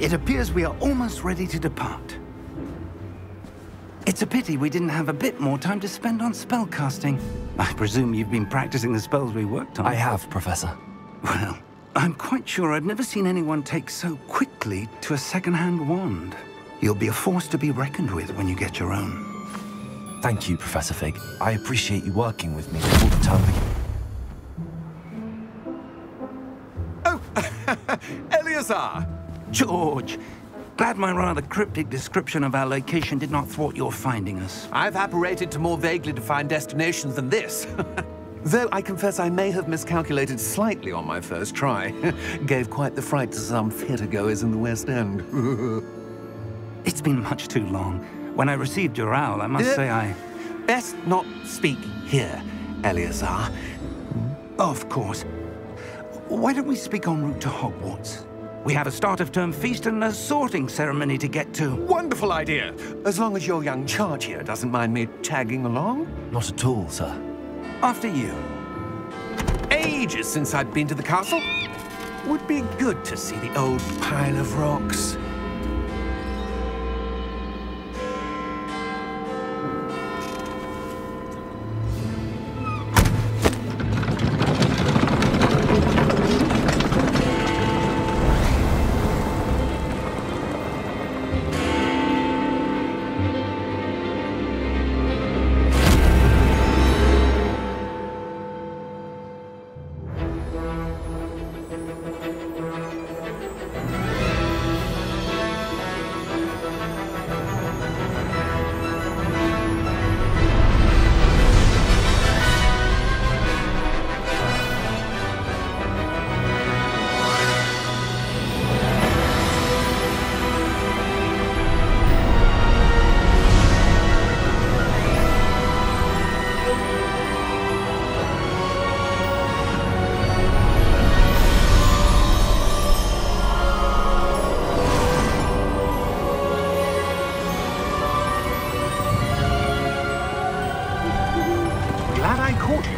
It appears we are almost ready to depart. It's a pity we didn't have a bit more time to spend on spellcasting. I presume you've been practicing the spells we worked on. I have, Professor. Well, I'm quite sure I've never seen anyone take so quickly to a second-hand wand. You'll be a force to be reckoned with when you get your own. Thank you, Professor Fig. I appreciate you working with me all the time. Oh, Eleazar! George! Glad my rather cryptic description of our location did not thwart your finding us. I've apparated to more vaguely defined destinations than this. Though I confess I may have miscalculated slightly on my first try. Gave quite the fright to some theatergoers in the West End. It's been much too long. When I received your owl, I must say I... Best not speak here, Eleazar. Of course. Why don't we speak en route to Hogwarts? We have a start-of-term feast and a sorting ceremony to get to. Wonderful idea! As long as your young charge here doesn't mind me tagging along. Not at all, sir. After you. Ages since I'd been to the castle. Would be good to see the old pile of rocks.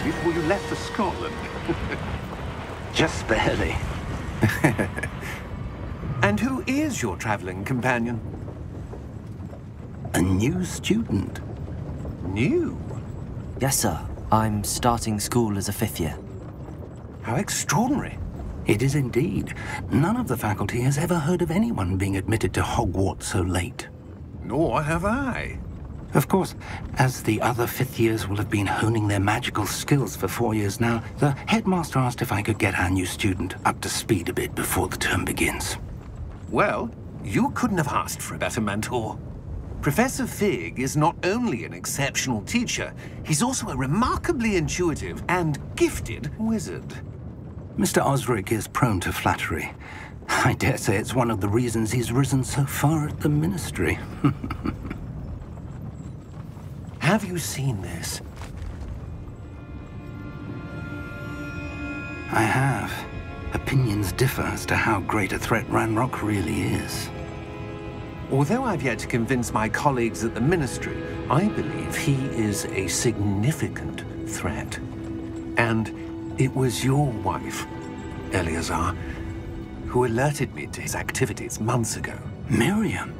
Before you left for Scotland. Just barely. And who is your traveling companion? A new student. New? Yes, sir. I'm starting school as a 5th year. How extraordinary. It is indeed. None of the faculty has ever heard of anyone being admitted to Hogwarts so late. Nor have I. Of course, as the other 5th years will have been honing their magical skills for 4 years now, the headmaster asked if I could get our new student up to speed a bit before the term begins. Well, you couldn't have asked for a better mentor. Professor Fig is not only an exceptional teacher, he's also a remarkably intuitive and gifted wizard. Mr. Osric is prone to flattery. I dare say it's one of the reasons he's risen so far at the Ministry. Have you seen this? I have. Opinions differ as to how great a threat Ranrock really is. Although I've yet to convince my colleagues at the Ministry, I believe he is a significant threat. And it was your wife, Eleazar, who alerted me to his activities months ago. Miriam?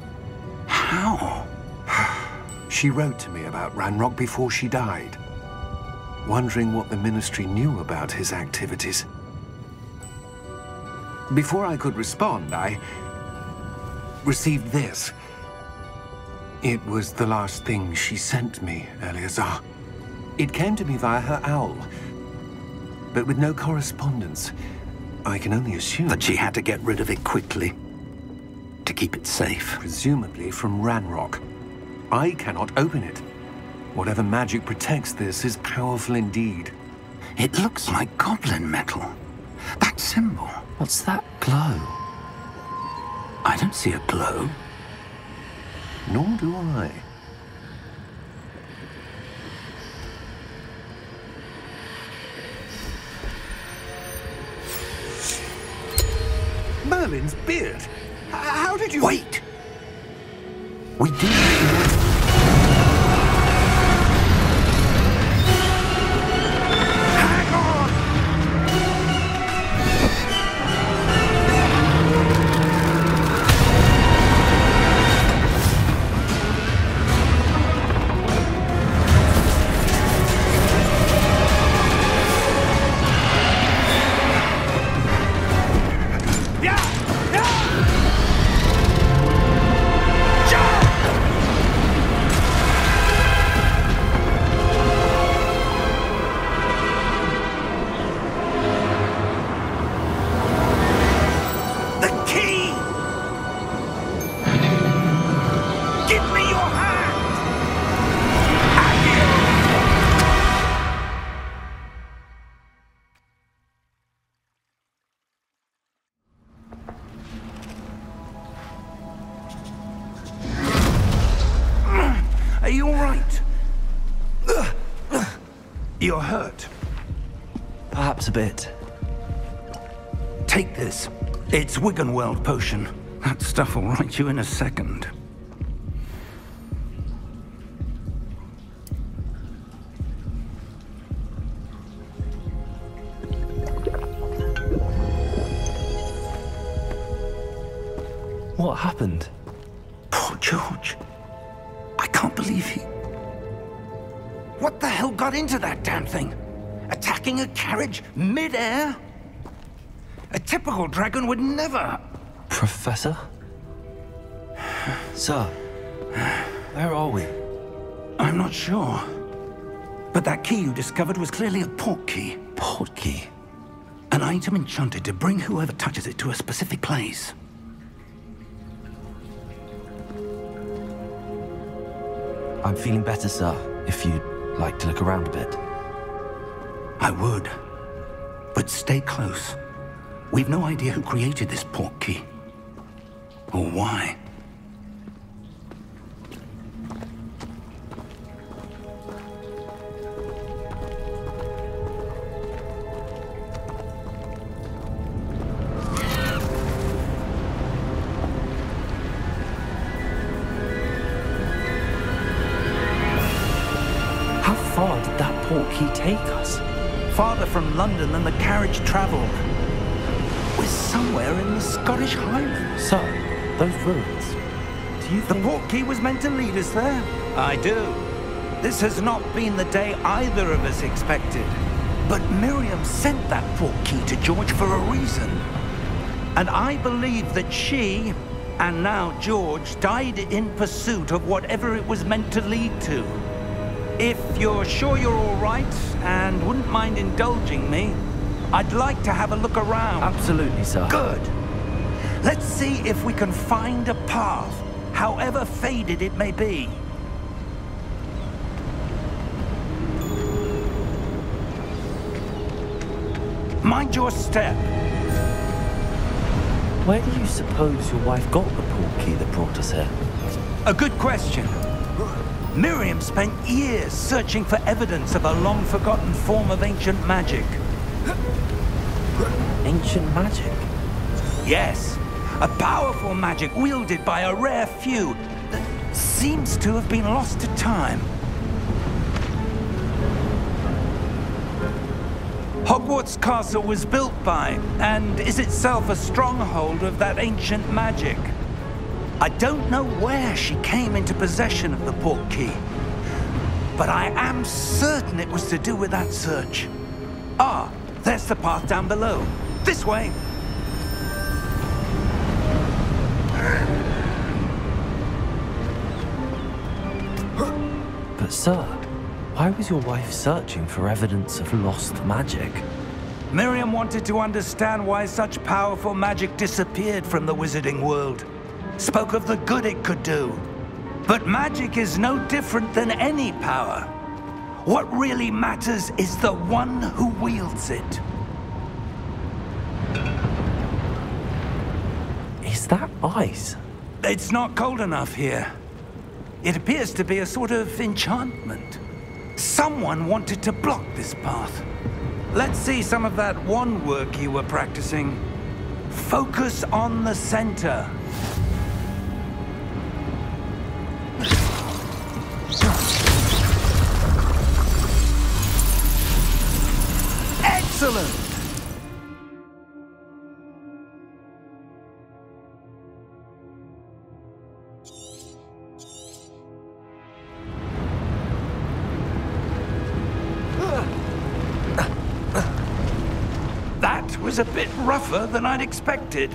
How? She wrote to me about Ranrock before she died, wondering what the Ministry knew about his activities. Before I could respond, I received this. It was the last thing she sent me, Eleazar. It came to me via her owl, but with no correspondence. I can only assume that she had to get rid of it quickly, to keep it safe. Presumably from Ranrock. I cannot open it. Whatever magic protects this is powerful indeed. It looks like goblin metal. That symbol. What's that glow? I don't see a glow. Nor do I. Merlin's beard. How did you... Wait! We do... Are you all right? You're hurt. Perhaps a bit. Take this. It's Wiggenweld potion. That stuff will right you in a second. What happened? Poor George. I can't believe he... What the hell got into that damn thing? Attacking a carriage mid-air? A typical dragon would never... Professor? Sir, where are we? I'm not sure. But that key you discovered was clearly a port key. Port key? An item enchanted to bring whoever touches it to a specific place. I'm feeling better, sir, if you'd like to look around a bit. I would. But stay close. We've no idea who created this port key. Or why. How far did that port key take us? Farther from London than the carriage traveled. We're somewhere in the Scottish Highlands. Sir, those ruins. Do you The think... port key was meant to lead us there? I do. This has not been the day either of us expected. But Miriam sent that port key to George for a reason. And I believe that she, and now George, died in pursuit of whatever it was meant to lead to. If you're sure you're all right, and wouldn't mind indulging me, I'd like to have a look around. Absolutely, sir. Good. Let's see if we can find a path, however faded it may be. Mind your step. Where do you suppose your wife got the port key that brought us here? A good question. Miriam spent years searching for evidence of a long-forgotten form of ancient magic. Ancient magic? Yes, a powerful magic wielded by a rare few that seems to have been lost to time. Hogwarts Castle was built by, and is itself a stronghold of that ancient magic. I don't know where she came into possession of the port key, but I am certain it was to do with that search. Ah, there's the path down below. This way. But sir, why was your wife searching for evidence of lost magic? Miriam wanted to understand why such powerful magic disappeared from the wizarding world. Spoke of the good it could do. But magic is no different than any power. What really matters is the one who wields it. Is that ice? It's not cold enough here. It appears to be a sort of enchantment. Someone wanted to block this path. Let's see some of that wand work you were practicing. Focus on the center. Excellent! That was a bit rougher than I'd expected.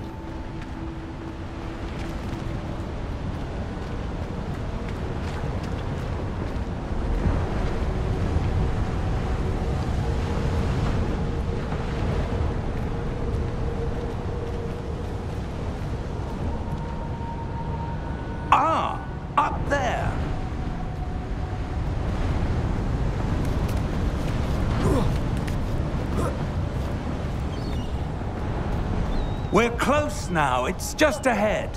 Ah, up there. We're close now. It's just ahead.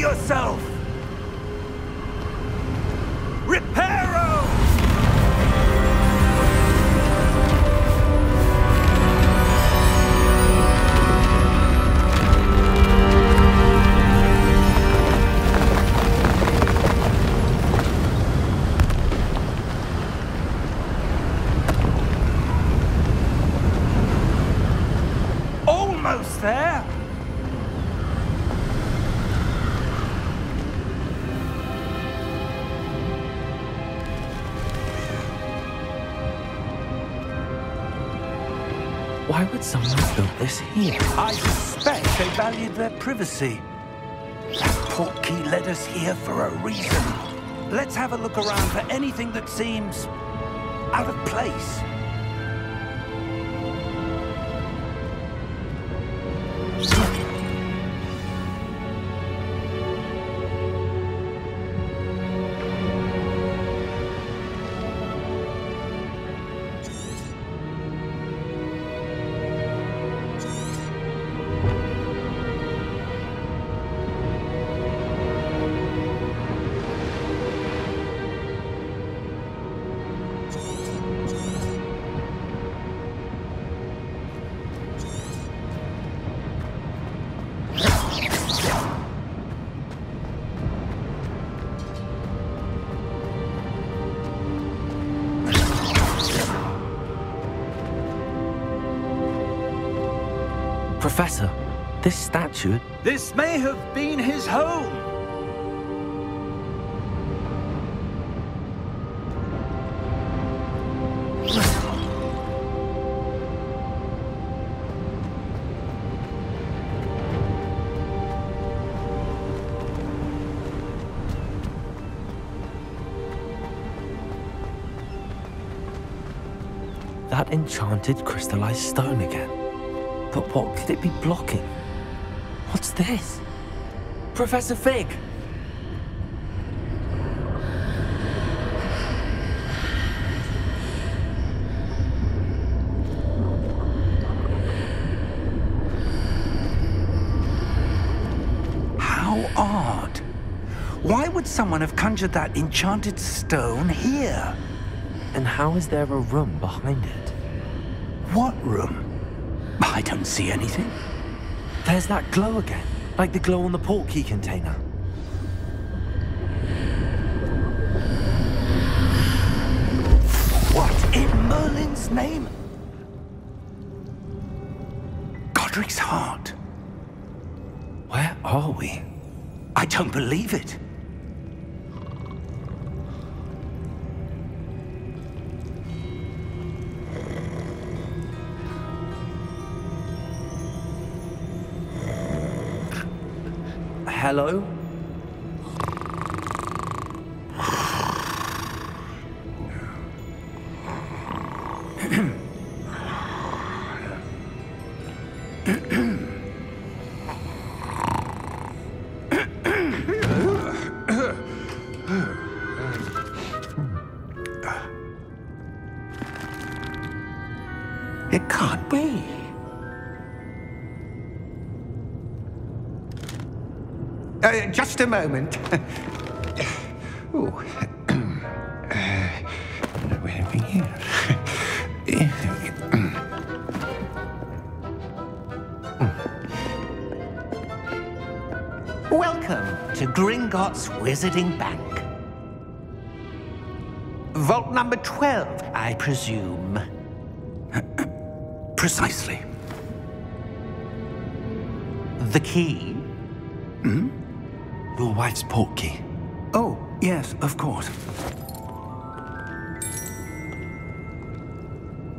yourself! Reparo! Almost there! Why would someone build this here? I suspect they valued their privacy. That portkey led us here for a reason. Let's have a look around for anything that seems out of place. Professor, this statue... This may have been his home. That enchanted crystallized stone again. But what could it be blocking? What's this? Professor Fig! How odd. Why would someone have conjured that enchanted stone here? And how is there a room behind it? What room? I don't see anything. There's that glow again, like the glow on the portkey container. What in Merlin's name? Godric's heart. Where are we? I don't believe it. Hello? It can't be. Just a moment. Ooh. Where are we here? Welcome to Gringotts Wizarding Bank. Vault number 12, I presume. Precisely. The key? Hmm? Your wife's portkey. Oh, yes, of course.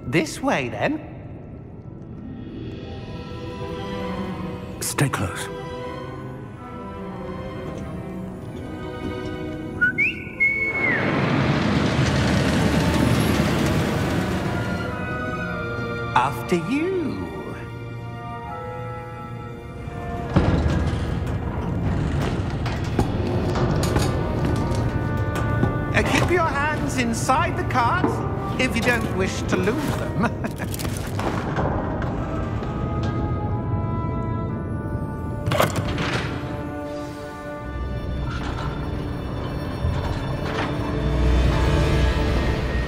This way, then. Stay close. After you. Keep your hands inside the cart if you don't wish to lose them.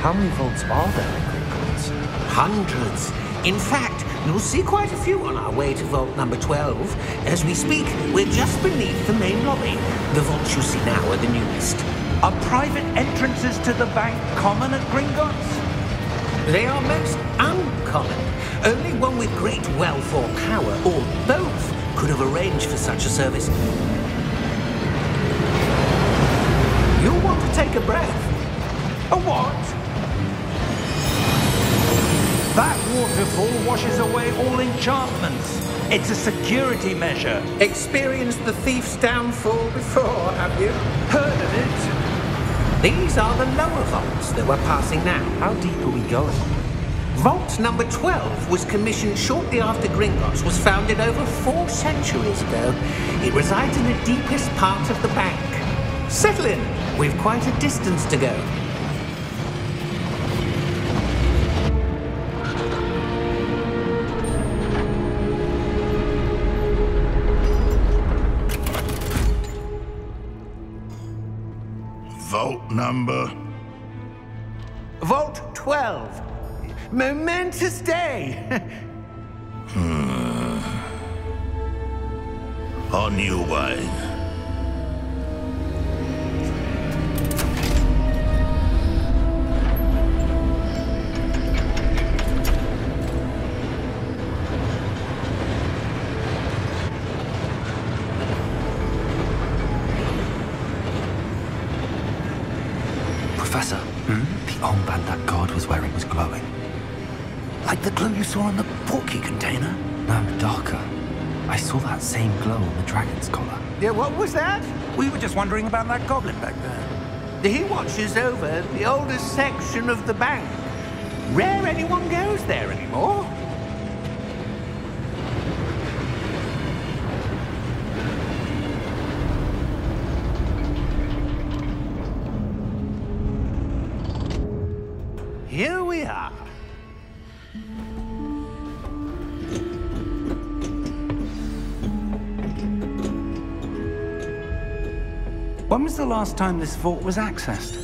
How many vaults are there in Gringotts? Hundreds. In fact, you'll see quite a few on our way to vault number 12. As we speak, we're just beneath the main lobby. The vaults you see now are the newest. Are private entrances to the bank common at Gringotts? They are most uncommon. Only one with great wealth or power, or both, could have arranged for such a service. You'll want to take a breath. A what? That waterfall washes away all enchantments. It's a security measure. Experienced the thief's downfall before, have you? Heard of it? These are the lower vaults that we're passing now. How deep are we going? Vault number 12 was commissioned shortly after Gringotts was founded over 4 centuries ago. It resides in the deepest part of the bank. Settle in. We've quite a distance to go. Vault number? Vault 12. Momentous day. On your way. Professor, the armband that guard was wearing was glowing. Like the glow you saw in the portkey container? No, darker. I saw that same glow on the dragon's collar. Yeah, what was that? We were just wondering about that goblin back there. He watches over the oldest section of the bank. Rare anyone goes there anymore. Here we are. When was the last time this vault was accessed?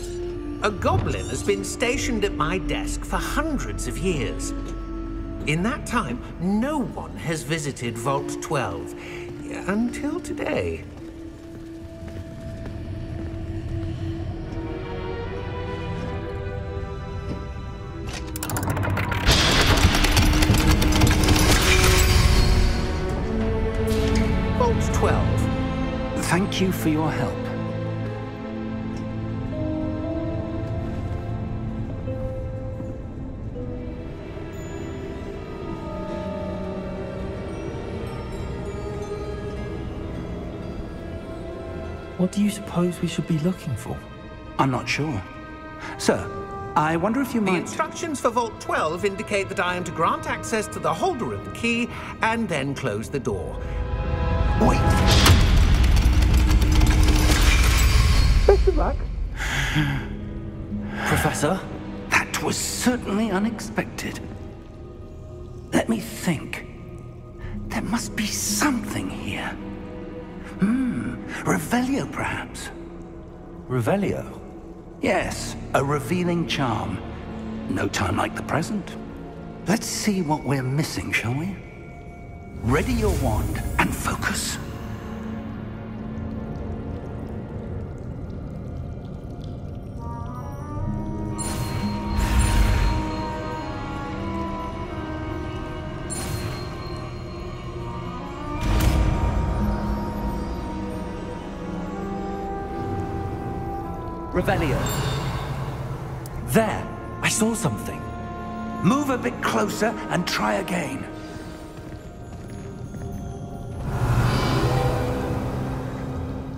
A goblin has been stationed at my desk for hundreds of years. In that time, no one has visited Vault 12 until today. Vault 12. Thank you for your help. What do you suppose we should be looking for? I'm not sure. Sir, I wonder if you The might... instructions for Vault 12 indicate that I am to grant access to the holder of the key and then close the door. Wait! Best of luck. Professor? That was certainly unexpected. Let me think. There must be something here. Revelio, perhaps? Revelio? Yes, a revealing charm. No time like the present. Let's see what we're missing, shall we? Ready your wand and focus. Revelio. There! I saw something. Move a bit closer and try again.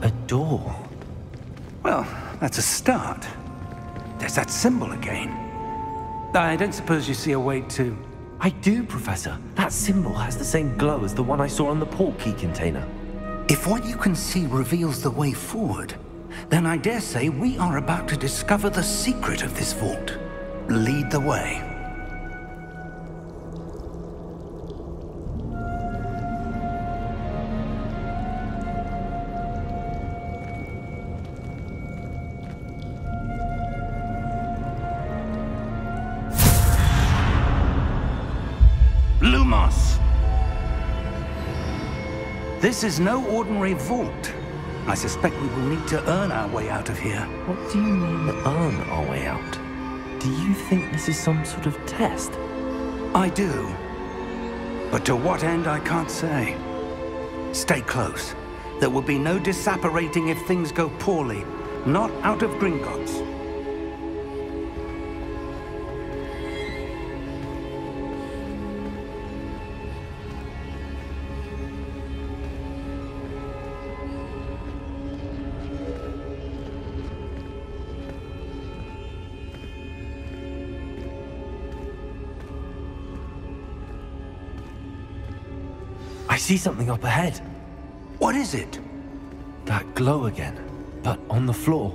A door. Well, that's a start. There's that symbol again. I don't suppose you see a way to... I do, Professor. That symbol has the same glow as the one I saw on the portkey container. If what you can see reveals the way forward, then I dare say we are about to discover the secret of this vault. Lead the way. Lumos! This is no ordinary vault. I suspect we will need to earn our way out of here. What do you mean, earn our way out? Do you think this is some sort of test? I do. But to what end, I can't say. Stay close. There will be no disapparating if things go poorly. Not out of Gringotts. I see something up ahead. What is it? That glow again, but on the floor.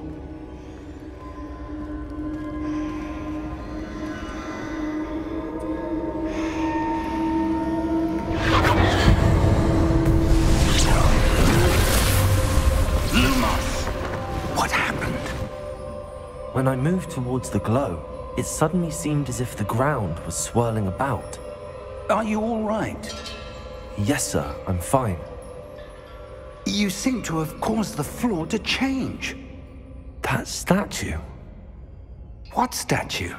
Lumos! What happened? When I moved towards the glow, it suddenly seemed as if the ground was swirling about. Are you all right? Yes, sir, I'm fine. You seem to have caused the floor to change. That statue. What statue?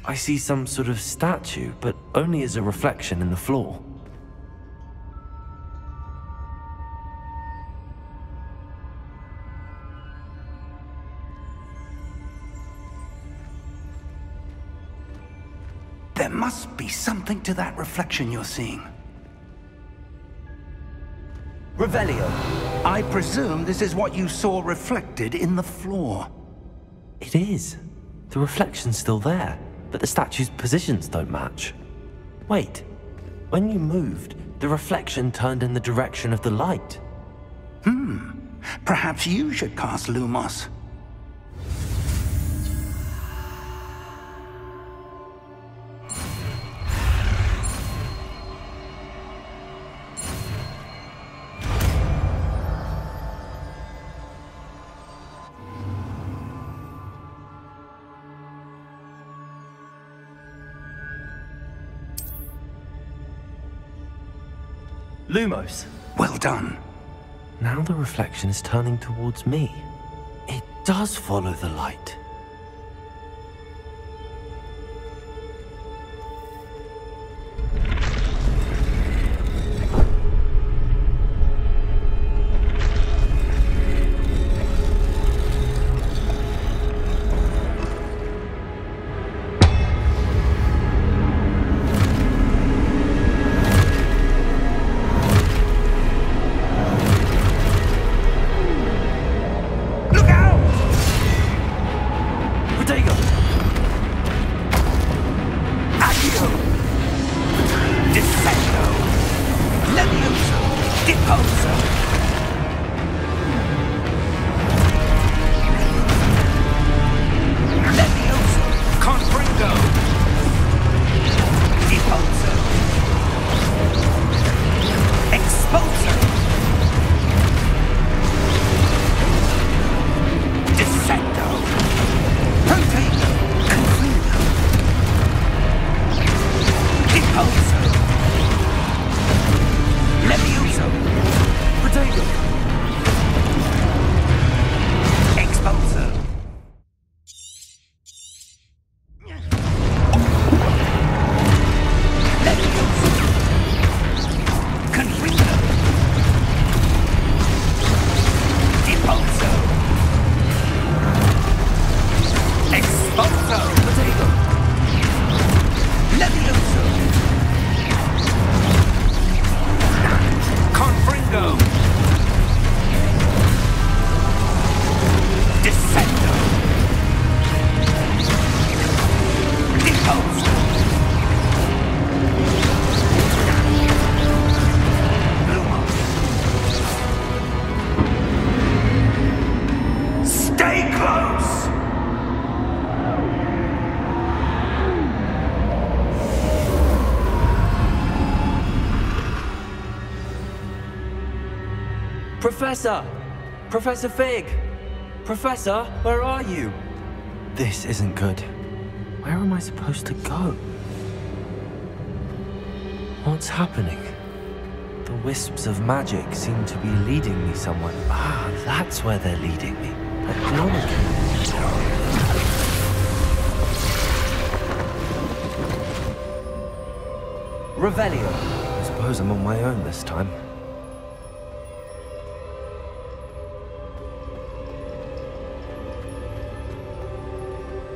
I see some sort of statue, but only as a reflection in the floor. There must be something to that reflection you're seeing. Revelio, I presume this is what you saw reflected in the floor. It is. The reflection's still there, but the statue's positions don't match. Wait, when you moved, the reflection turned in the direction of the light. Perhaps you should cast Lumos. Lumos! Well done. Now the reflection is turning towards me. It does follow the light. Professor! Professor Fig! Professor, where are you? This isn't good. Where am I supposed to go? What's happening? The wisps of magic seem to be leading me somewhere. Ah, that's where they're leading me. That glowing. Revelio. I suppose I'm on my own this time.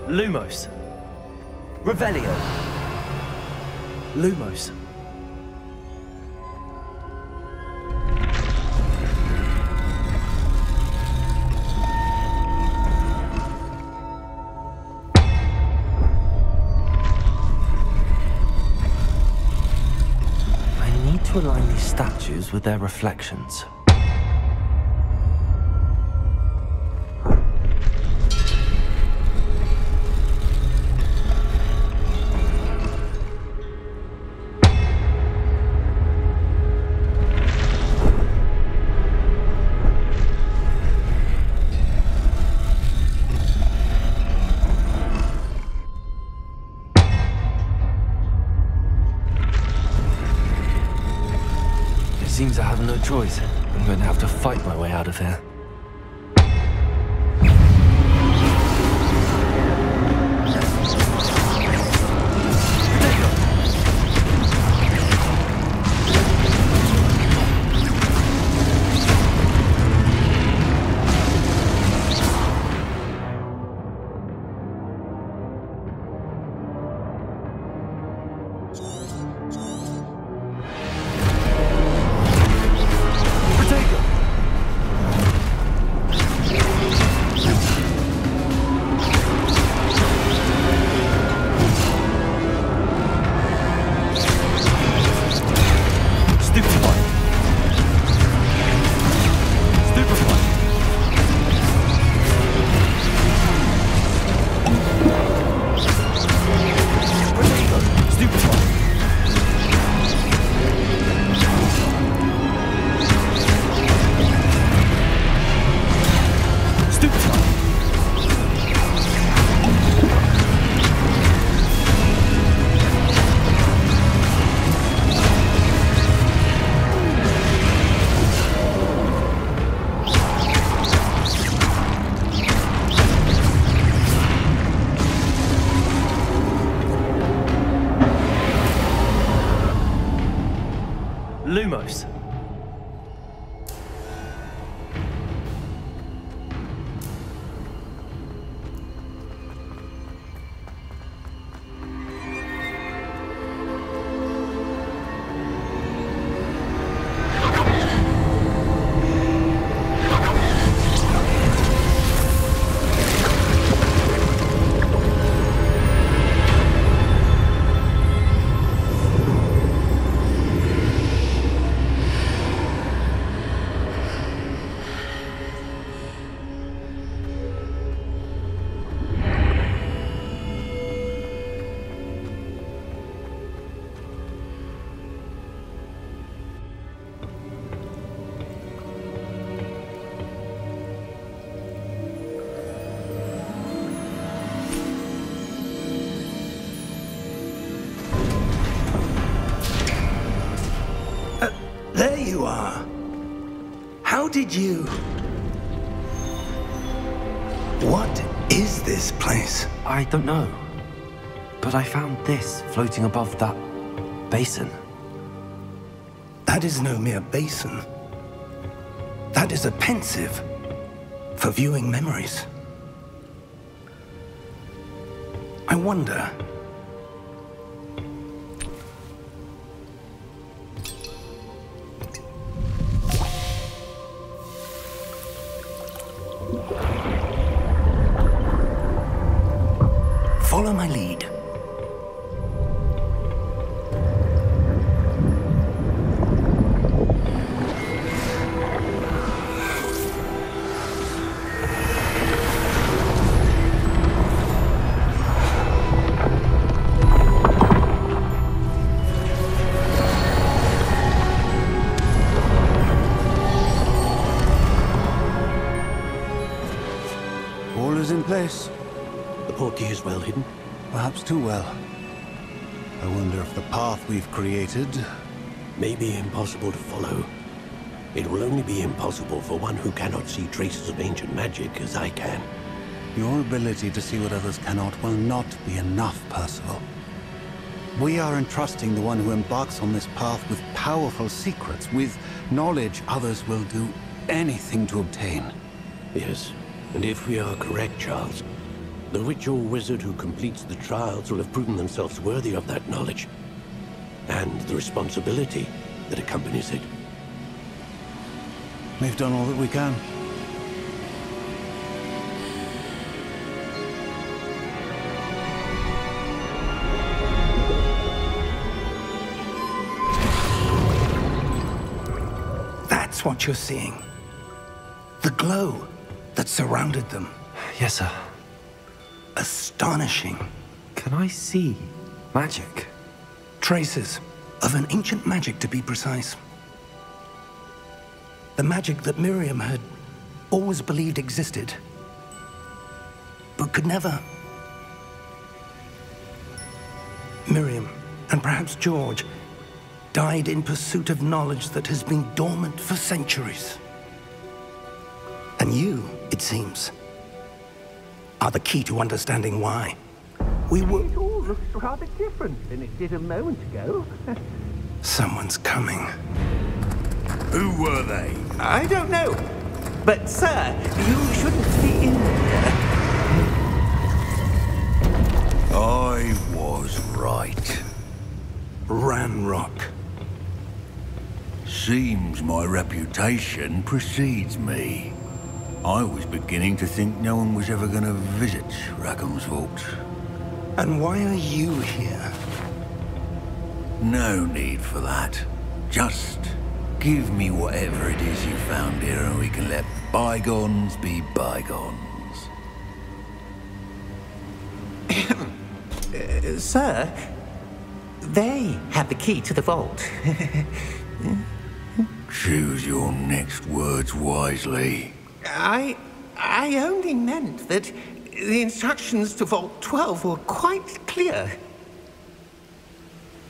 Lumos. Revelio. Lumos. I need to align these statues with their reflections. Seems I have no choice. I'm going to have to fight my way out of here. Lumos. There you are. How did you... What is this place? I don't know. But I found this floating above that basin. That is no mere basin. That is a pensive for viewing memories. I wonder... Follow my lead. All is in place. The portkey is well hidden. Perhaps too well. I wonder if the path we've created may be impossible to follow. It will only be impossible for one who cannot see traces of ancient magic as I can. Your ability to see what others cannot will not be enough, Percival. We are entrusting the one who embarks on this path with powerful secrets, with knowledge others will do anything to obtain. Yes, and if we are correct, Charles, the witch or wizard who completes the trials will have proven themselves worthy of that knowledge, and the responsibility that accompanies it. We've done all that we can. That's what you're seeing. The glow that surrounded them. Yes, sir. Astonishing. Can I see magic? Traces of an ancient magic, to be precise. The magic that Miriam had always believed existed, but could never. Miriam, and perhaps George, died in pursuit of knowledge that has been dormant for centuries. And you, it seems, are the key to understanding why. It all looks rather different than it did a moment ago. Someone's coming. Who were they? I don't know. But, sir, you shouldn't be in here. I was right. Ranrock. Seems my reputation precedes me. I was beginning to think no one was ever going to visit Rackham's Vault. And why are you here? No need for that. Just give me whatever it is you found here and we can let bygones be bygones. Sir, they have the key to the vault. Choose your next words wisely. I only meant that the instructions to Vault 12 were quite clear.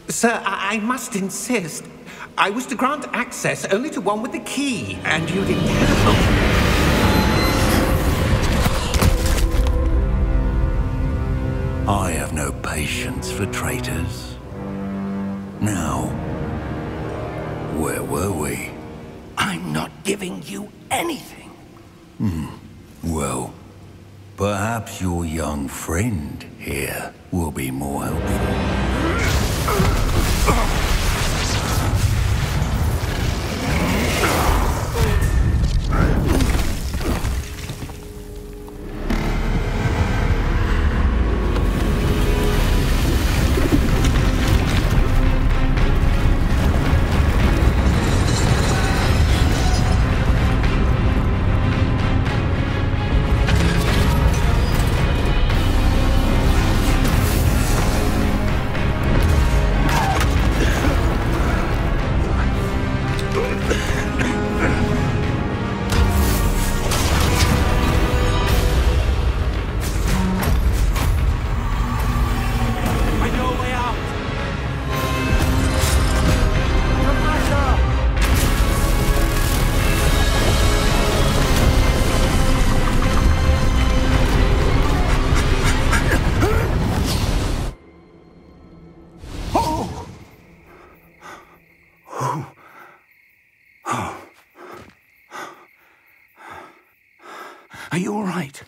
Sir, I must insist. I was to grant access only to one with the key, and you didn't have. I have no patience for traitors. Now, where were we? I'm not giving you anything. Well, perhaps your young friend here will be more helpful. Are you all right?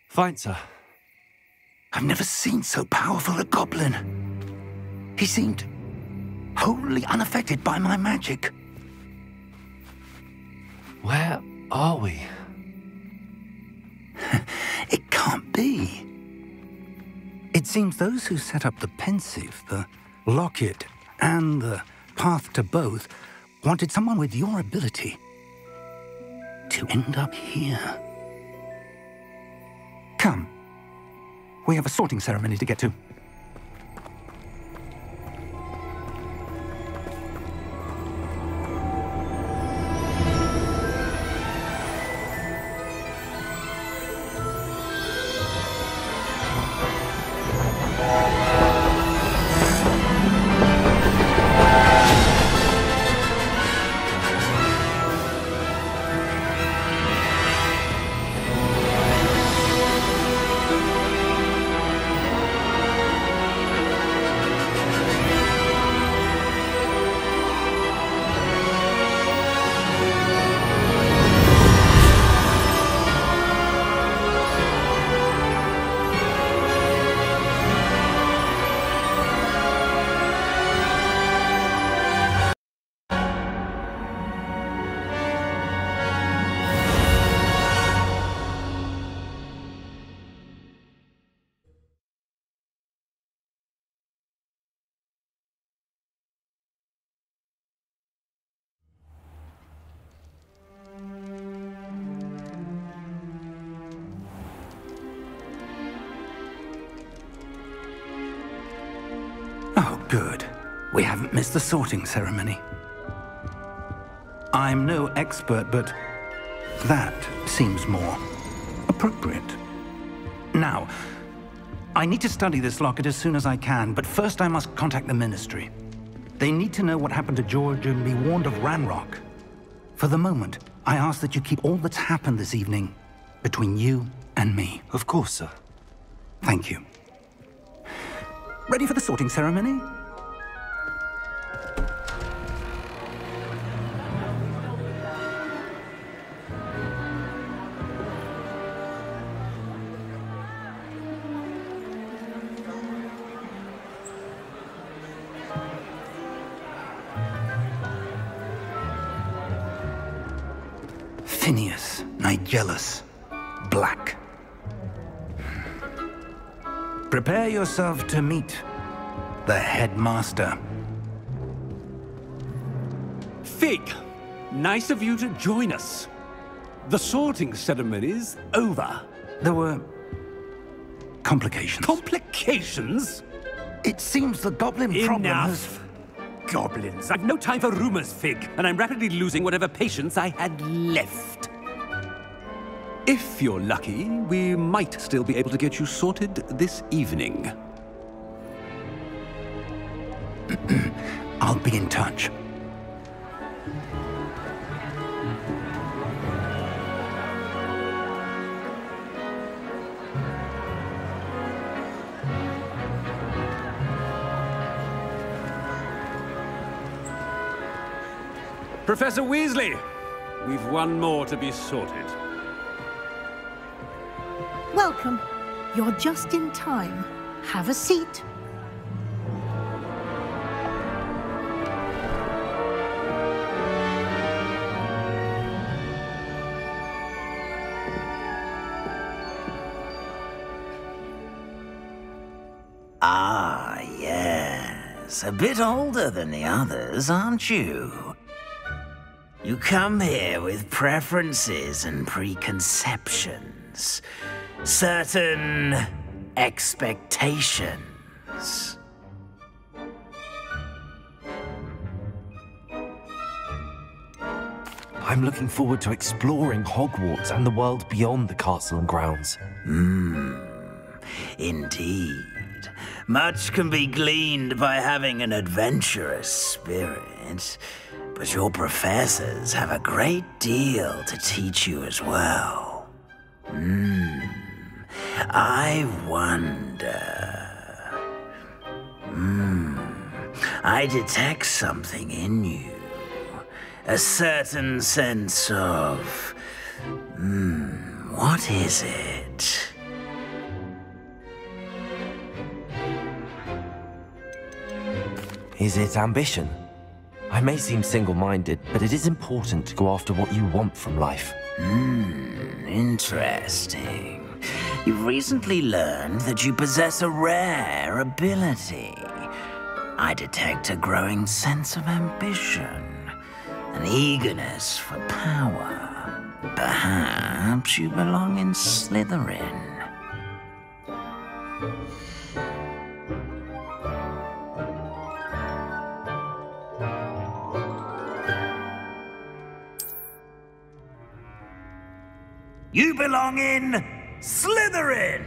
Fine, sir. I've never seen so powerful a goblin. He seemed wholly unaffected by my magic. Where are we? It can't be. It seems those who set up the pensive, the locket, and the path to both wanted someone with your ability to end up here. Come. We have a sorting ceremony to get to. Good. We haven't missed the sorting ceremony. I'm no expert, but that seems more appropriate. Now, I need to study this locket as soon as I can, but first I must contact the Ministry. They need to know what happened to George and be warned of Ranrock. For the moment, I ask that you keep all that's happened this evening between you and me. Of course, sir. Thank you. Ready for the sorting ceremony? Phineas, Nigellus, Black. Prepare yourself to meet the headmaster. Fig, nice of you to join us. The sorting ceremony's over. There were complications. Complications? It seems the goblin problem has... Enough. Goblins. I've no time for rumors, Fig, and I'm rapidly losing whatever patience I had left. If you're lucky, we might still be able to get you sorted this evening. I'll be in touch. Professor Weasley, we've one more to be sorted. Welcome. You're just in time. Have a seat. Ah, yes. A bit older than the others, aren't you? You come here with preferences and preconceptions. Certain expectations. I'm looking forward to exploring Hogwarts and the world beyond the castle and grounds. Indeed. Much can be gleaned by having an adventurous spirit, but your professors have a great deal to teach you as well. I wonder... I detect something in you. A certain sense of... what is it? Is it ambition? I may seem single-minded, but it is important to go after what you want from life. Interesting. You've recently learned that you possess a rare ability. I detect a growing sense of ambition, an eagerness for power. Perhaps you belong in Slytherin. You belong in Slytherin!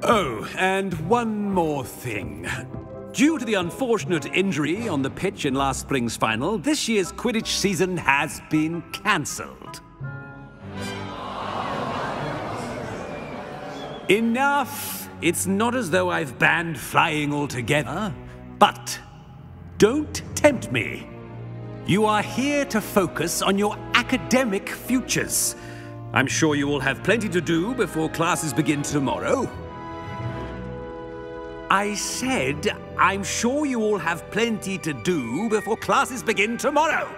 Oh, and one more thing. Due to the unfortunate injury on the pitch in last spring's final, this year's Quidditch season has been cancelled. Enough! It's not as though I've banned flying altogether, but don't tempt me. You are here to focus on your academic futures. I'm sure you will have plenty to do before classes begin tomorrow. I said, I'm sure you all have plenty to do before classes begin tomorrow.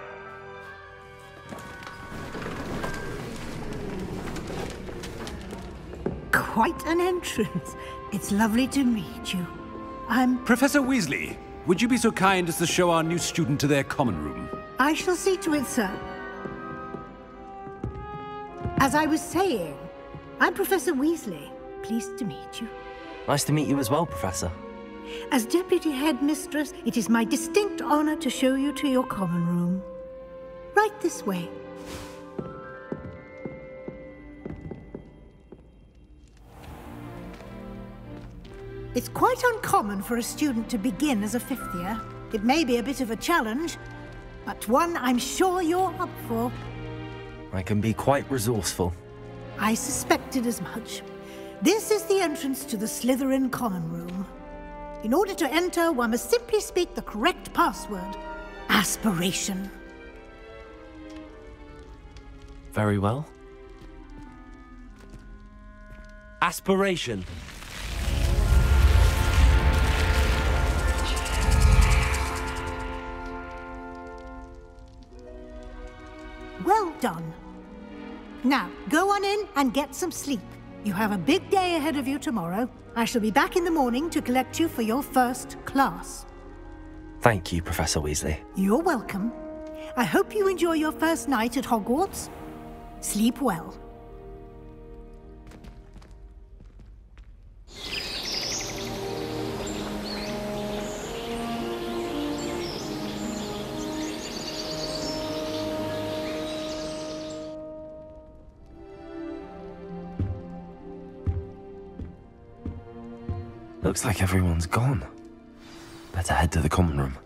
quite an entrance. It's lovely to meet you. Professor Weasley, would you be so kind as to show our new student to their common room? I shall see to it, sir. As I was saying, I'm Professor Weasley. Pleased to meet you. Nice to meet you as well, Professor. As Deputy Headmistress, it is my distinct honor to show you to your common room. Right this way. It's quite uncommon for a student to begin as a fifth year. It may be a bit of a challenge, but one I'm sure you're up for. I can be quite resourceful. I suspected as much. This is the entrance to the Slytherin common room. In order to enter, one must simply speak the correct password. Aspiration. Very well. Aspiration. Well done. Now, go on in and get some sleep. You have a big day ahead of you tomorrow. I shall be back in the morning to collect you for your first class. Thank you, Professor Weasley. You're welcome. I hope you enjoy your first night at Hogwarts. Sleep well. Looks like everyone's gone. Better head to the common room.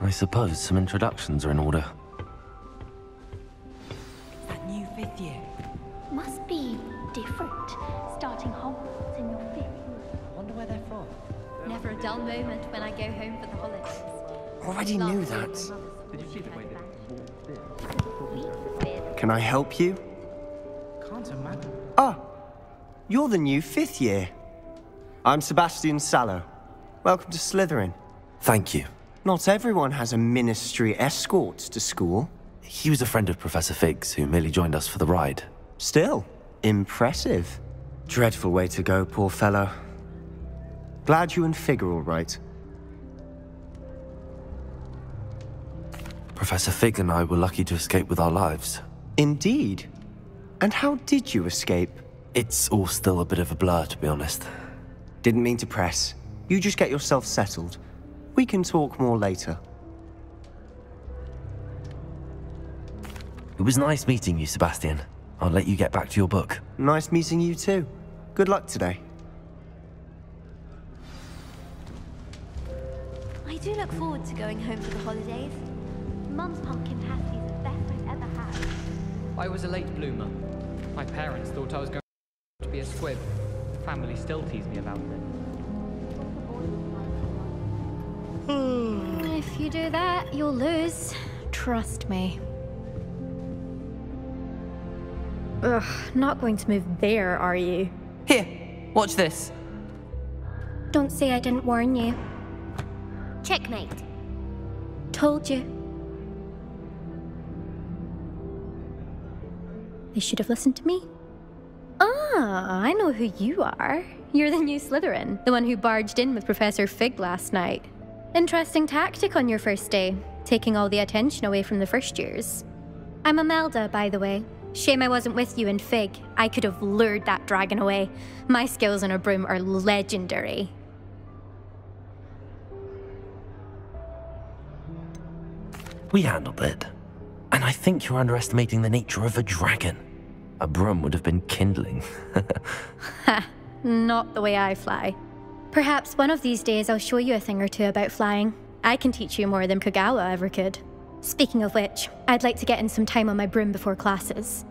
I suppose some introductions are in order. That new fifth year. Must be different. Starting Hogwarts in your fifth year. Wonder where they're from. Never a dull moment when I go home for the holidays. Already knew that. Did you see the way Can I help you? Can't imagine. Ah, you're the new fifth year. I'm Sebastian Sallow. Welcome to Slytherin. Thank you. Not everyone has a ministry escort to school. He was a friend of Professor Fig's, who merely joined us for the ride. Still, impressive. Dreadful way to go, poor fellow. Glad you and Fig are all right. Professor Fig and I were lucky to escape with our lives. Indeed. And how did you escape? It's all still a bit of a blur, to be honest. Didn't mean to press. You just get yourself settled. We can talk more later. It was nice meeting you, Sebastian. I'll let you get back to your book. Nice meeting you too. Good luck today. I do look forward to going home for the holidays. Mum's pumpkin pasty is the best I've ever had. I was a late bloomer. My parents thought I was going to be a squib. Family still tease me about it. If you do that, you'll lose. Trust me. Ugh, not going to move there, are you? Here, watch this. Don't say I didn't warn you. Checkmate. Told you. They should have listened to me. Ah, I know who you are. You're the new Slytherin, the one who barged in with Professor Fig last night. Interesting tactic on your first day, taking all the attention away from the first years. I'm Imelda, by the way. Shame I wasn't with you in Fig. I could have lured that dragon away. My skills on a broom are legendary. We handled it. And I think you're underestimating the nature of a dragon. A broom would have been kindling. Ha, not the way I fly. Perhaps one of these days I'll show you a thing or two about flying. I can teach you more than Kagawa ever could. Speaking of which, I'd like to get in some time on my broom before classes.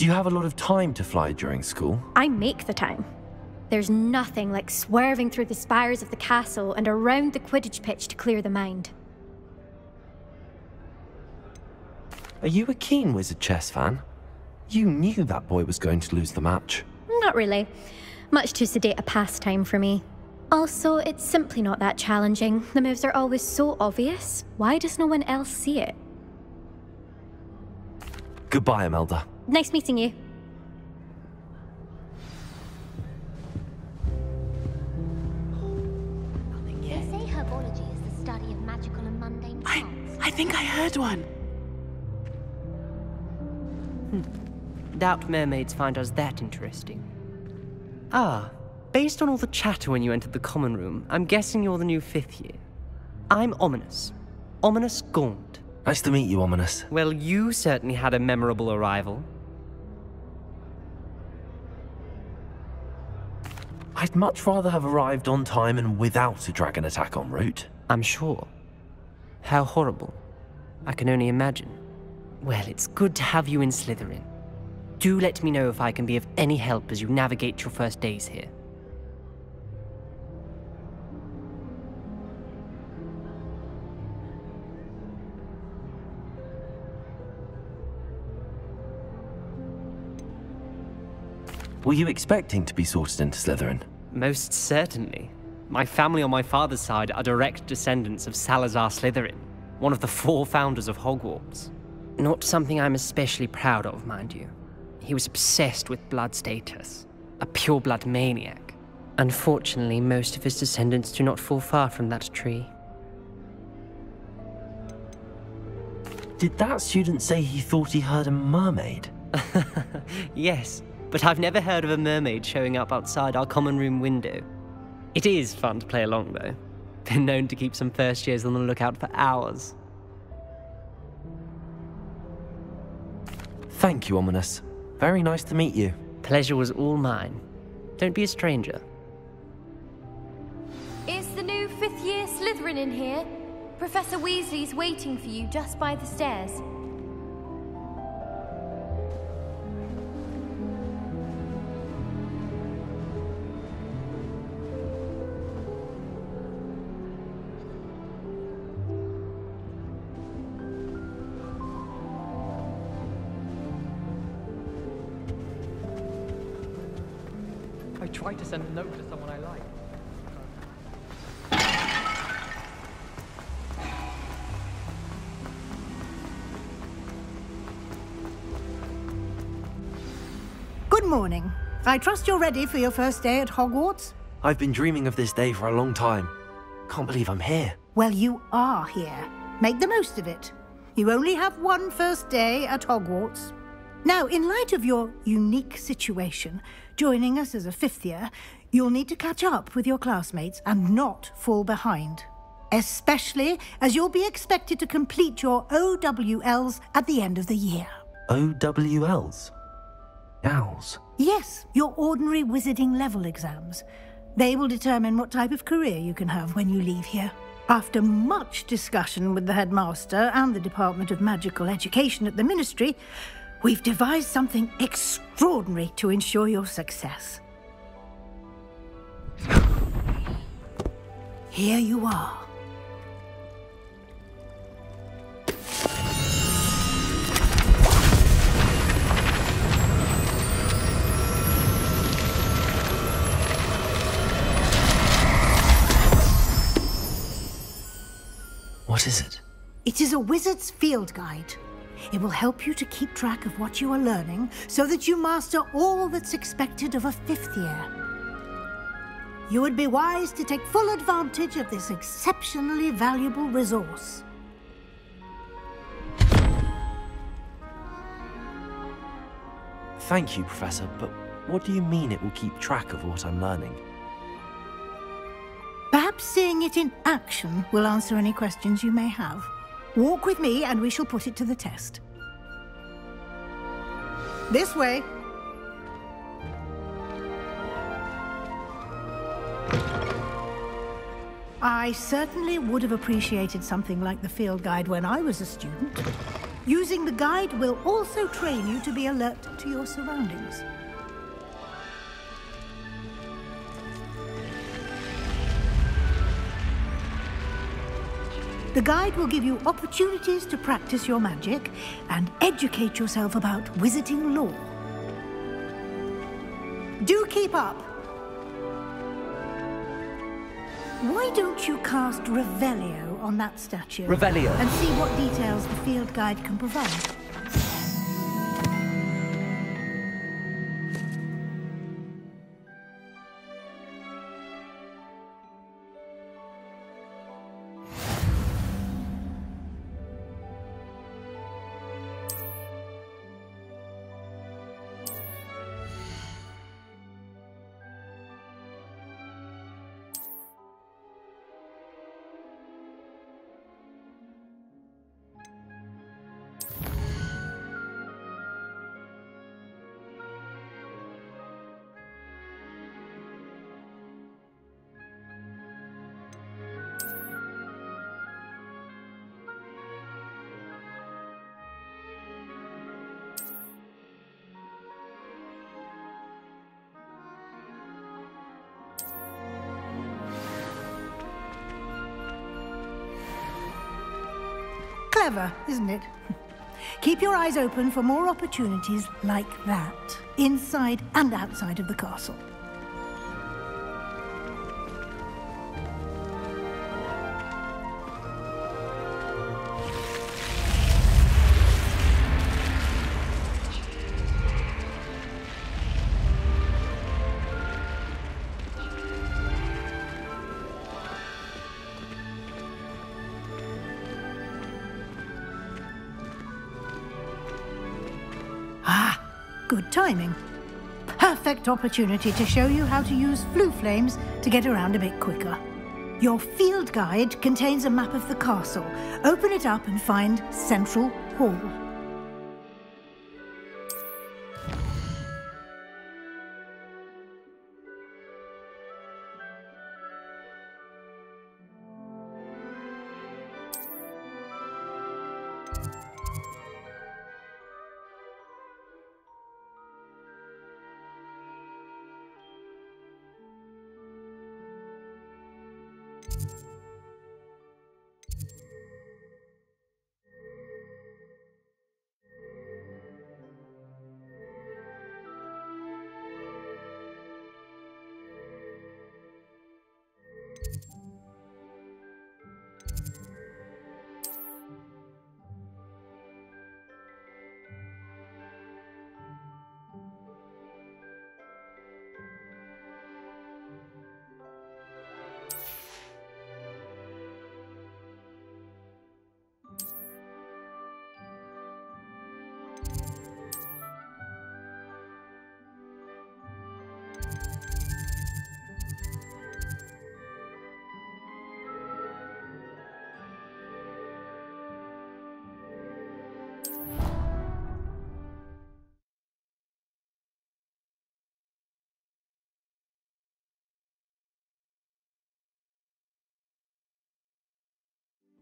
you have a lot of time to fly during school? I make the time. There's nothing like swerving through the spires of the castle and around the Quidditch pitch to clear the mind. Are you a keen Wizard chess fan? You knew that boy was going to lose the match. Not really. Much too sedate a pastime for me. Also, it's simply not that challenging. The moves are always so obvious. Why does no one else see it? Goodbye, Imelda. Nice meeting you. They say herbology is the study of magical and mundane plants. I think I heard one. Doubt mermaids find us that interesting. Ah, based on all the chatter when you entered the common room, I'm guessing you're the new 5th year. I'm Ominous. Ominous Gaunt. Nice to meet you, Ominous. Well, you certainly had a memorable arrival. I'd much rather have arrived on time and without a dragon attack en route. I'm sure. How horrible. I can only imagine. Well, it's good to have you in Slytherin. Do let me know if I can be of any help as you navigate your first days here. Were you expecting to be sorted into Slytherin? Most certainly. My family on my father's side are direct descendants of Salazar Slytherin, one of the 4 founders of Hogwarts. Not something I'm especially proud of, mind you. He was obsessed with blood status, a pure-blood maniac. Unfortunately, most of his descendants do not fall far from that tree. Did that student say he thought he heard a mermaid? Yes, but I've never heard of a mermaid showing up outside our common room window. It is fun to play along, though. Been known to keep some first years on the lookout for hours. Thank you, Ominous. Very nice to meet you. Pleasure was all mine. Don't be a stranger. Is the new 5th year Slytherin in here? Professor Weasley's waiting for you just by the stairs. I tried to send a note to someone I like. Good morning. I trust you're ready for your first day at Hogwarts? I've been dreaming of this day for a long time. Can't believe I'm here. Well, you are here. Make the most of it. You only have one first day at Hogwarts. Now, in light of your unique situation, joining us as a 5th year, you'll need to catch up with your classmates and not fall behind. Especially as you'll be expected to complete your OWLs at the end of the year. OWLs? Owls? Yes, your ordinary wizarding level exams. They will determine what type of career you can have when you leave here. After much discussion with the headmaster and the Department of Magical Education at the Ministry, we've devised something extraordinary to ensure your success. Here you are. What is it? It is a wizard's field guide. It will help you to keep track of what you are learning so that you master all that's expected of a 5th year. You would be wise to take full advantage of this exceptionally valuable resource. Thank you, Professor, but what do you mean it will keep track of what I'm learning? Perhaps seeing it in action will answer any questions you may have. Walk with me and we shall put it to the test. This way. I certainly would have appreciated something like the field guide when I was a student. Using the guide will also train you to be alert to your surroundings. The guide will give you opportunities to practice your magic and educate yourself about wizarding lore. Do keep up! Why don't you cast Revelio on that statue? Revelio. And see what details the field guide can provide. Clever, isn't it? Keep your eyes open for more opportunities like that, inside and outside of the castle. Good timing. Perfect opportunity to show you how to use flue flames to get around a bit quicker. Your field guide contains a map of the castle. Open it up and find Central Hall.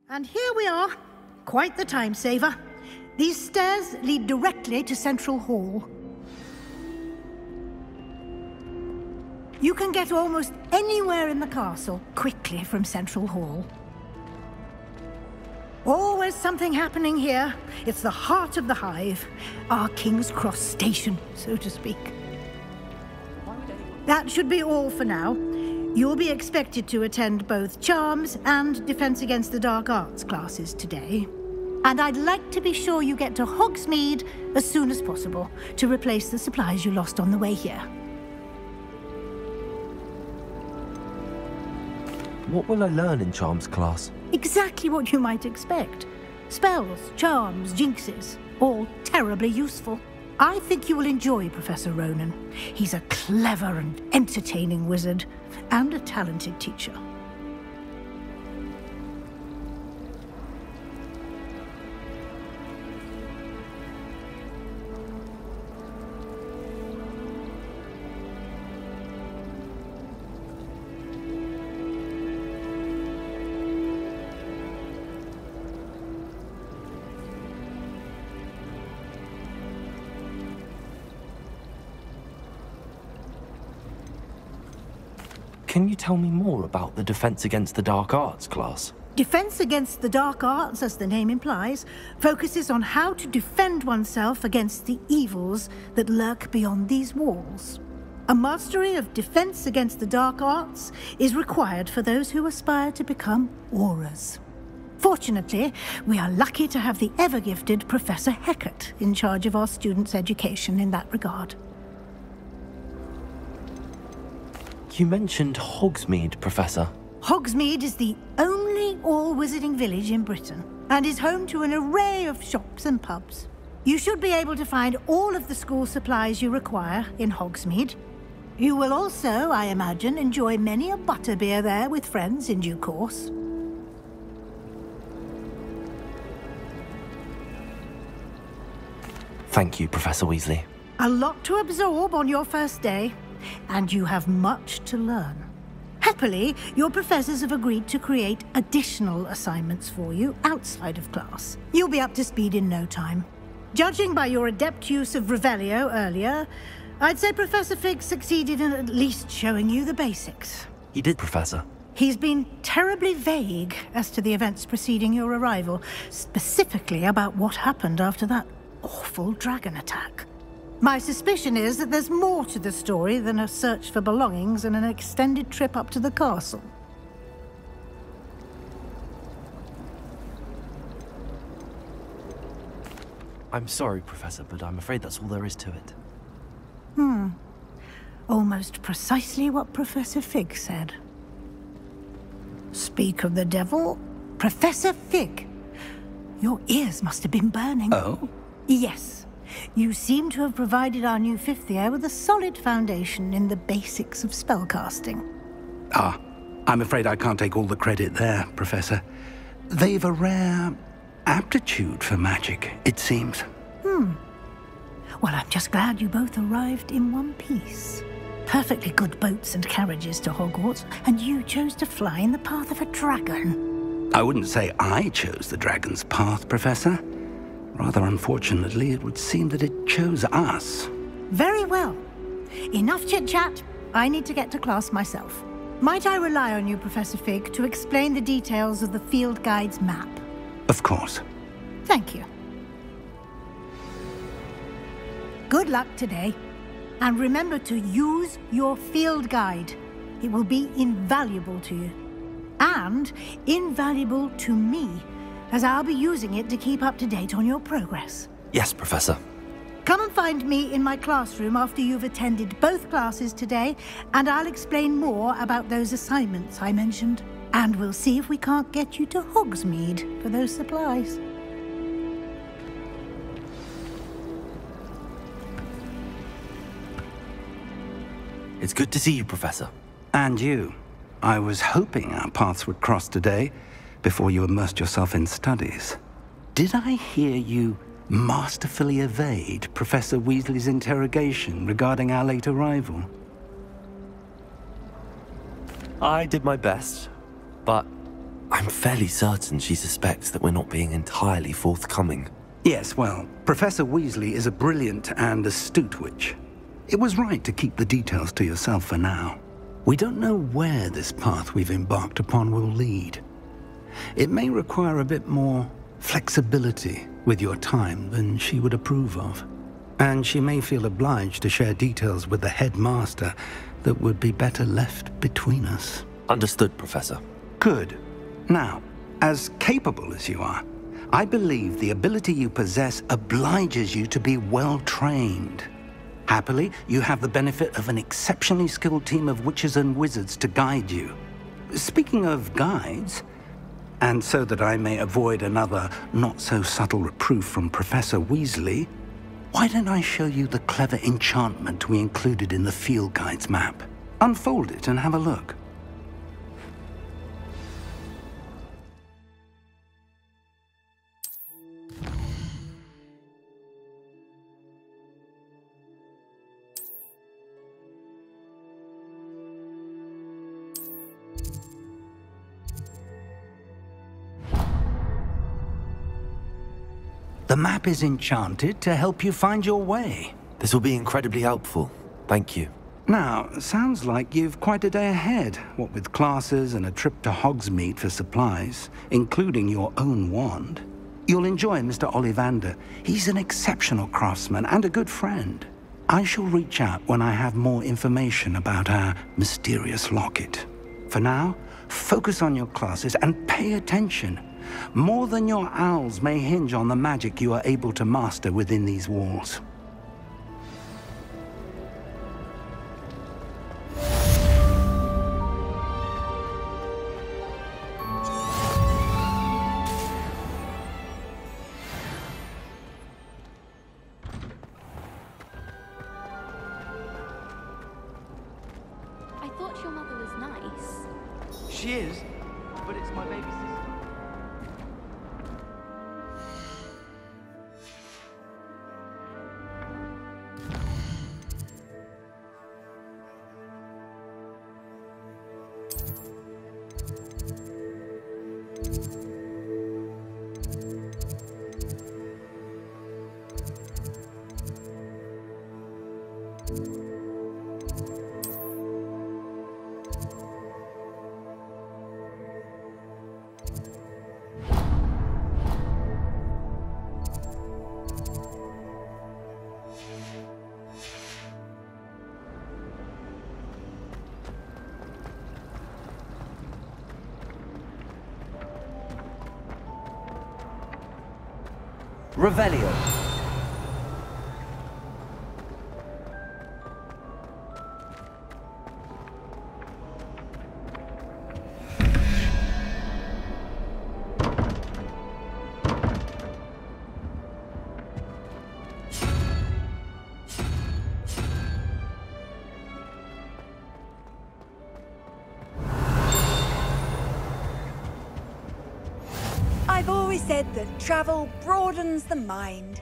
And here we are. Quite the time saver. These stairs lead directly to Central Hall. You can get almost anywhere in the castle quickly from Central Hall. Always something happening here. It's the heart of the Hive, our King's Cross station, so to speak. That should be all for now. You'll be expected to attend both Charms and Defense Against the Dark Arts classes today. And I'd like to be sure you get to Hogsmeade as soon as possible to replace the supplies you lost on the way here. What will I learn in Charms class? Exactly what you might expect. Spells, charms, jinxes, all terribly useful. I think you will enjoy Professor Ronan. He's a clever and entertaining wizard, and a talented teacher. Can you tell me more about the Defense Against the Dark Arts class? Defense Against the Dark Arts, as the name implies, focuses on how to defend oneself against the evils that lurk beyond these walls. A mastery of Defense Against the Dark Arts is required for those who aspire to become Aurors. Fortunately, we are lucky to have the ever-gifted Professor Hecat in charge of our students' education in that regard. You mentioned Hogsmeade, Professor. Hogsmeade is the only all-wizarding village in Britain, and is home to an array of shops and pubs. You should be able to find all of the school supplies you require in Hogsmeade. You will also, I imagine, enjoy many a butterbeer there with friends in due course. Thank you, Professor Weasley. A lot to absorb on your first day, and you have much to learn. Happily, your professors have agreed to create additional assignments for you outside of class. You'll be up to speed in no time. Judging by your adept use of Revelio earlier, I'd say Professor Fig succeeded in at least showing you the basics. He did, Professor. He's been terribly vague as to the events preceding your arrival, specifically about what happened after that awful dragon attack. My suspicion is that there's more to the story than a search for belongings and an extended trip up to the castle. I'm sorry, Professor, but I'm afraid that's all there is to it. Almost precisely what Professor Fig said. Speak of the devil, Professor Fig. Your ears must have been burning. Oh? Yes. You seem to have provided our new fifth year with a solid foundation in the basics of spellcasting. Ah, I'm afraid I can't take all the credit there, Professor. They've a rare aptitude for magic, it seems. Well, I'm just glad you both arrived in one piece. Perfectly good boats and carriages to Hogwarts, and you chose to fly in the path of a dragon. I wouldn't say I chose the dragon's path, Professor. Rather unfortunately, it would seem that it chose us. Very well. Enough chit-chat. I need to get to class myself. Might I rely on you, Professor Fig, to explain the details of the field guide's map? Of course. Thank you. Good luck today. And remember to use your field guide. It will be invaluable to you. And invaluable to me, as I'll be using it to keep up to date on your progress. Yes, Professor. Come and find me in my classroom after you've attended both classes today, and I'll explain more about those assignments I mentioned. And we'll see if we can't get you to Hogsmeade for those supplies. It's good to see you, Professor. And you. I was hoping our paths would cross today, before you immersed yourself in studies. Did I hear you masterfully evade Professor Weasley's interrogation regarding our late arrival? I did my best, but I'm fairly certain she suspects that we're not being entirely forthcoming. Yes, well, Professor Weasley is a brilliant and astute witch. It was right to keep the details to yourself for now. We don't know where this path we've embarked upon will lead. It may require a bit more flexibility with your time than she would approve of. And she may feel obliged to share details with the headmaster that would be better left between us. Understood, Professor. Good. Now, as capable as you are, I believe the ability you possess obliges you to be well trained. Happily, you have the benefit of an exceptionally skilled team of witches and wizards to guide you. Speaking of guides, and so that I may avoid another not-so-subtle reproof from Professor Weasley, why don't I show you the clever enchantment we included in the field guide's map? Unfold it and have a look. The map is enchanted to help you find your way. This will be incredibly helpful. Thank you. Now, sounds like you've quite a day ahead, what with classes and a trip to Hogsmeade for supplies, including your own wand. You'll enjoy Mr. Ollivander. He's an exceptional craftsman and a good friend. I shall reach out when I have more information about our mysterious locket. For now, focus on your classes and pay attention. More than your owls may hinge on the magic you are able to master within these walls. I thought your mother was nice. She is, but it's my baby sister. Revelio. I've always said that travel broadens the mind.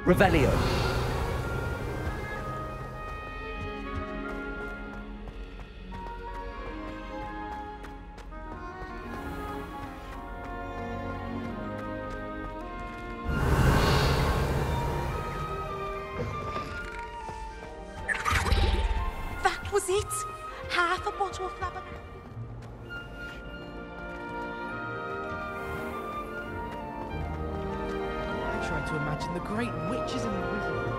Revelio. That was it? Half a bottle of flabbergasted. I tried to imagine the great witches and wizards.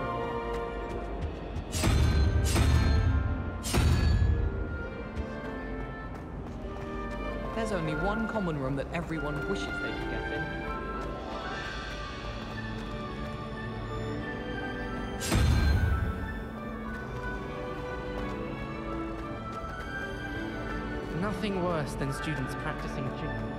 There's only one common room that everyone wishes they could get in. Nothing worse than students practicing jiggling.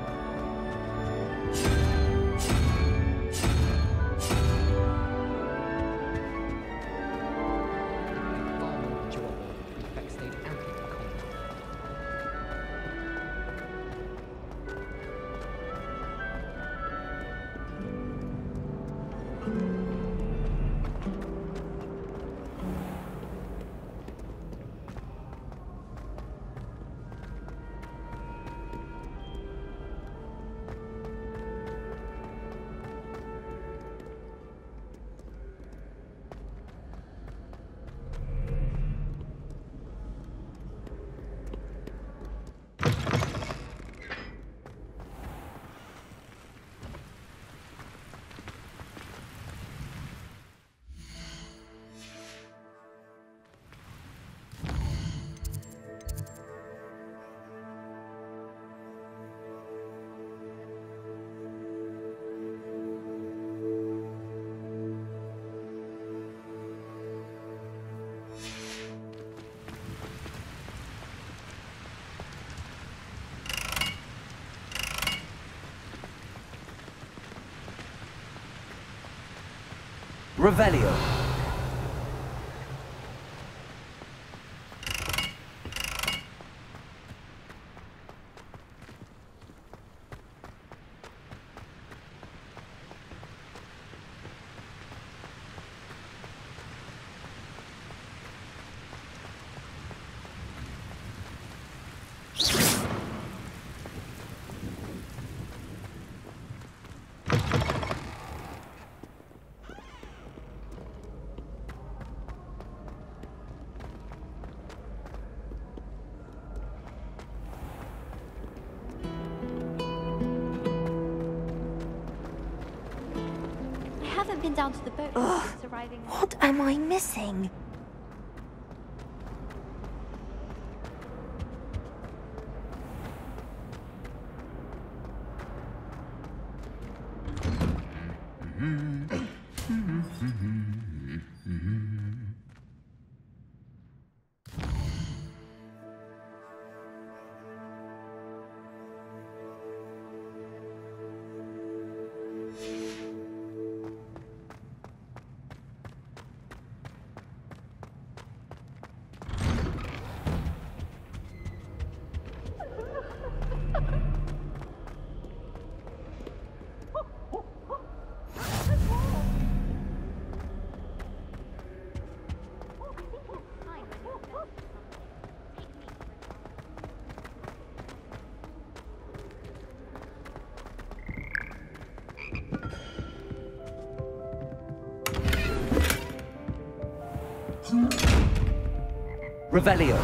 Revelio. haven't been down to the boat since arriving. What am I missing? Revelio.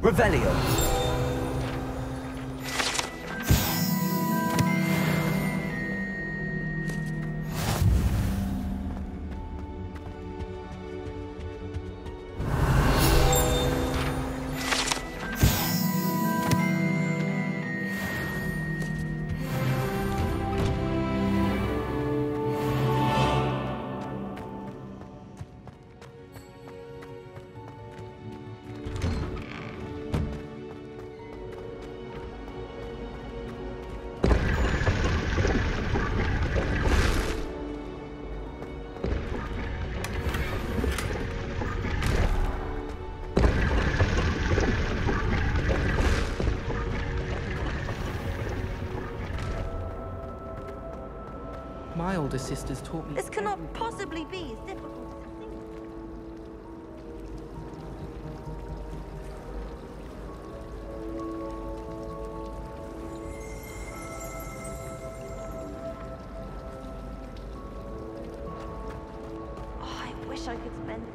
Revelio. My older sisters taught me. This cannot possibly be as difficult as I think. Oh, I wish I could spend it.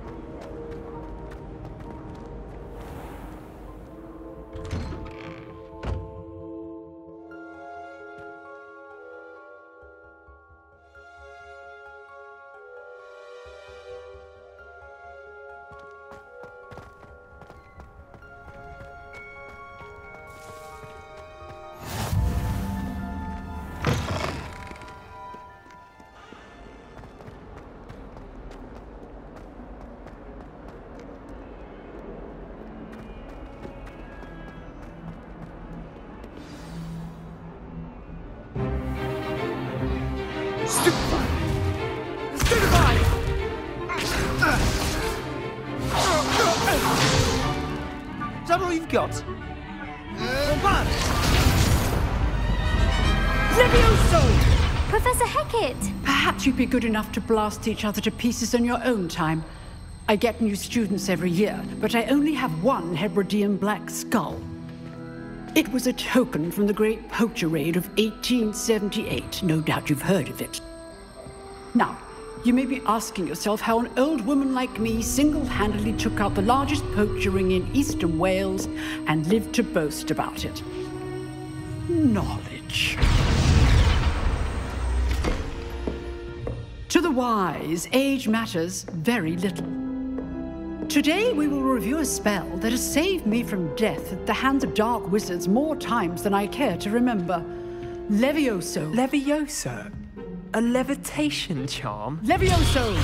Is that all you've got? Professor Hecat! Perhaps you'd be good enough to blast each other to pieces in your own time. I get new students every year, but I only have one Hebridean black skull. It was a token from the Great Poacher Raid of 1878. No doubt you've heard of it. Now, you may be asking yourself how an old woman like me single-handedly took out the largest poacher ring in eastern Wales and lived to boast about it. Knowledge. To the wise, age matters very little. Today we will review a spell that has saved me from death at the hands of dark wizards more times than I care to remember. Levioso. Levioso? A levitation charm? Levioso!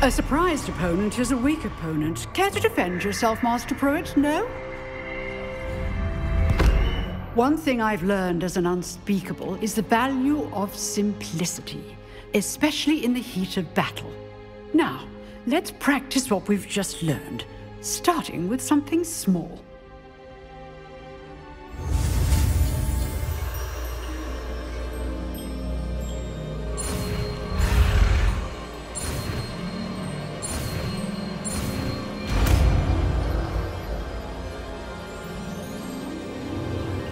A surprised opponent is a weak opponent. Care to defend yourself, Master Pruitt? No? One thing I've learned as an unspeakable is the value of simplicity, especially in the heat of battle. Now, let's practice what we've just learned, starting with something small.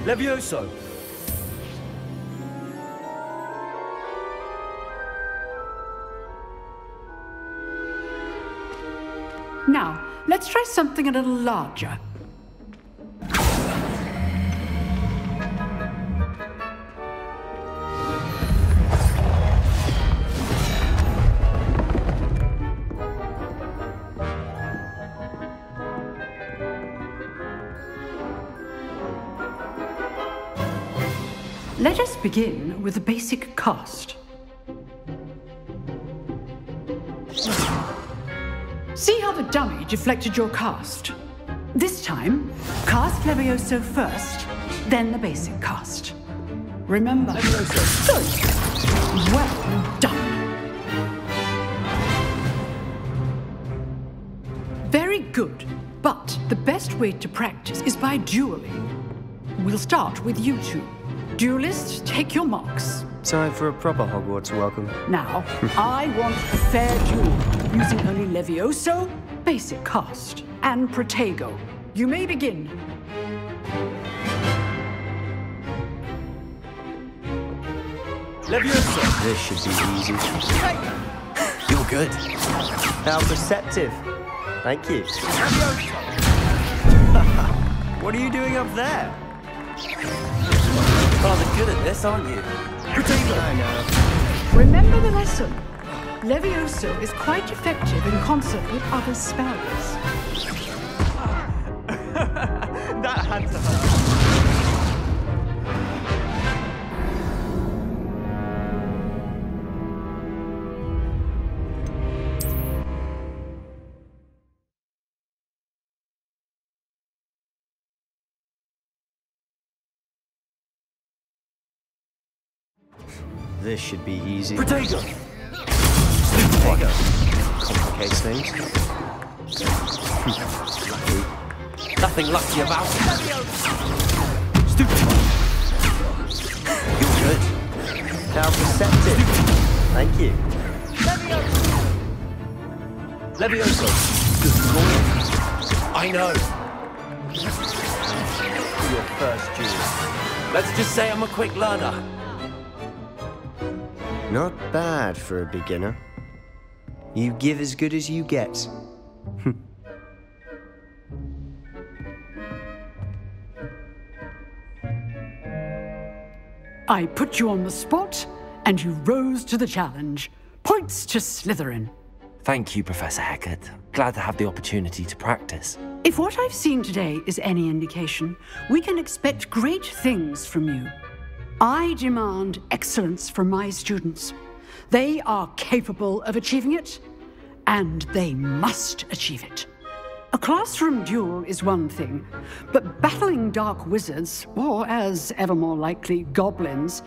Levioso! Now, let's try something a little larger. Let us begin with the basic cast. See how the dummy deflected your cast? This time, cast Levioso first, then the basic cast. Remember, Levioso. Good. Well done. Very good, but the best way to practice is by dueling. We'll start with you two. Duelists, take your marks. Time for a proper Hogwarts welcome. Now, I want a fair duel, using only Levioso, basic cast, and Protego. You may begin. Levioso! This should be easy. You're good. How perceptive. Thank you. What are you doing up there? Rather good at this, aren't you? I know. Remember the lesson. Levioso is quite effective in concert with other spells. That had to hurt. This should be easy. Protego! Protego. Complicates things. Lucky. Nothing lucky about it. Stupid. You're good. How perceptive. Thank you. Levioso. Good call. I know. Your first duel. Let's just say I'm a quick learner. Not bad for a beginner. You give as good as you get. I put you on the spot, and you rose to the challenge. Points to Slytherin. Thank you, Professor Hecat. Glad to have the opportunity to practice. If what I've seen today is any indication, we can expect great things from you. I demand excellence from my students. They are capable of achieving it, and they must achieve it. A classroom duel is one thing, but battling dark wizards, or as ever more likely, goblins,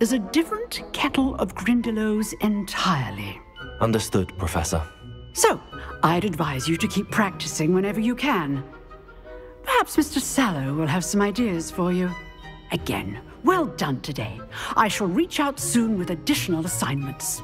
is a different kettle of Grindylows entirely. Understood, Professor. So, I'd advise you to keep practicing whenever you can. Perhaps Mr. Sallow will have some ideas for you. Again, Well done today. I shall reach out soon with additional assignments.